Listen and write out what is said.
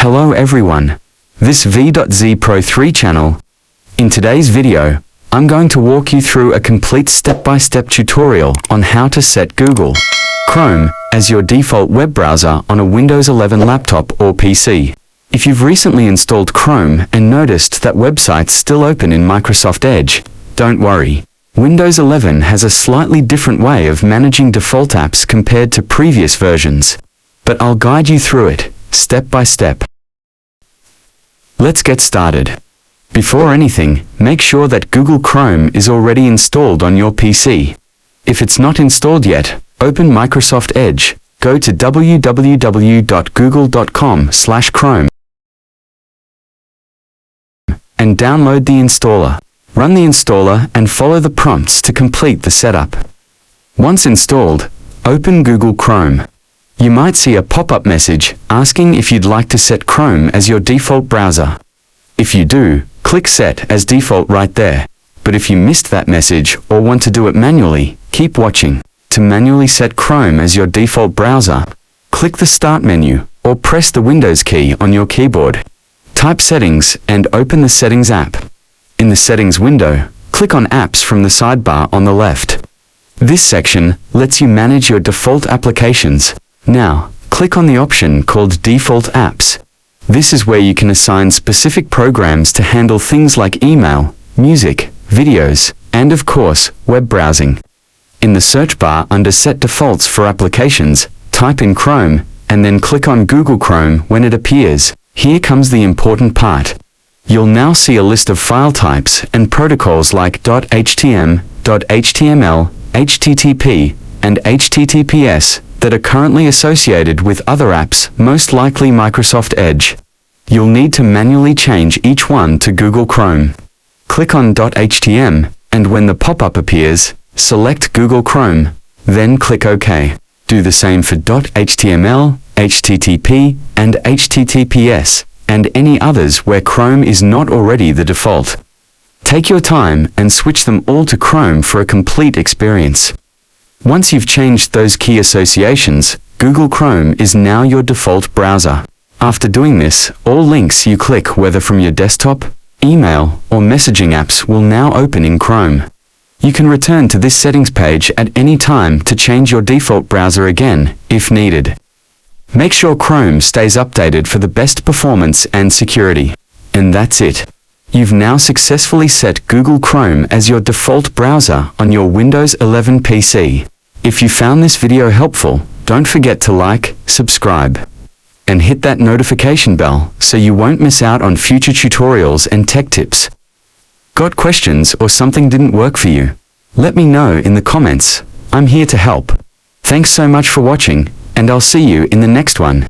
Hello everyone. This V.Z Pro 3 channel. In today's video, I'm going to walk you through a complete step-by-step tutorial on how to set Google Chrome as your default web browser on a Windows 11 laptop or PC. If you've recently installed Chrome and noticed that websites still open in Microsoft Edge, don't worry. Windows 11 has a slightly different way of managing default apps compared to previous versions. But I'll guide you through it, step by step. Let's get started. Before anything, make sure that Google Chrome is already installed on your PC. If it's not installed yet, open Microsoft Edge, go to www.google.com/Chrome and download the installer. Run the installer and follow the prompts to complete the setup. Once installed, open Google Chrome. You might see a pop-up message asking if you'd like to set Chrome as your default browser. If you do, click Set as Default right there. But if you missed that message or want to do it manually, keep watching. To manually set Chrome as your default browser, click the Start menu or press the Windows key on your keyboard. Type Settings and open the Settings app. In the Settings window, click on Apps from the sidebar on the left. This section lets you manage your default applications. Now, click on the option called Default Apps. This is where you can assign specific programs to handle things like email, music, videos, and of course, web browsing. In the search bar under Set Defaults for Applications, type in Chrome, and then click on Google Chrome when it appears. Here comes the important part. You'll now see a list of file types and protocols like .htm, .html, HTTP, and HTTPS that are currently associated with other apps, most likely Microsoft Edge. You'll need to manually change each one to Google Chrome. Click on .htm, and when the pop-up appears, select Google Chrome, then click OK. Do the same for .html, HTTP, and HTTPS, and any others where Chrome is not already the default. Take your time and switch them all to Chrome for a complete experience. Once you've changed those key associations, Google Chrome is now your default browser. After doing this, all links you click, whether from your desktop, email, or messaging apps, will now open in Chrome. You can return to this settings page at any time to change your default browser again, if needed. Make sure Chrome stays updated for the best performance and security. And that's it. You've now successfully set Google Chrome as your default browser on your Windows 11 PC. If you found this video helpful, don't forget to like, subscribe, and hit that notification bell so you won't miss out on future tutorials and tech tips. Got questions or something didn't work for you? Let me know in the comments. I'm here to help. Thanks so much for watching, and I'll see you in the next one.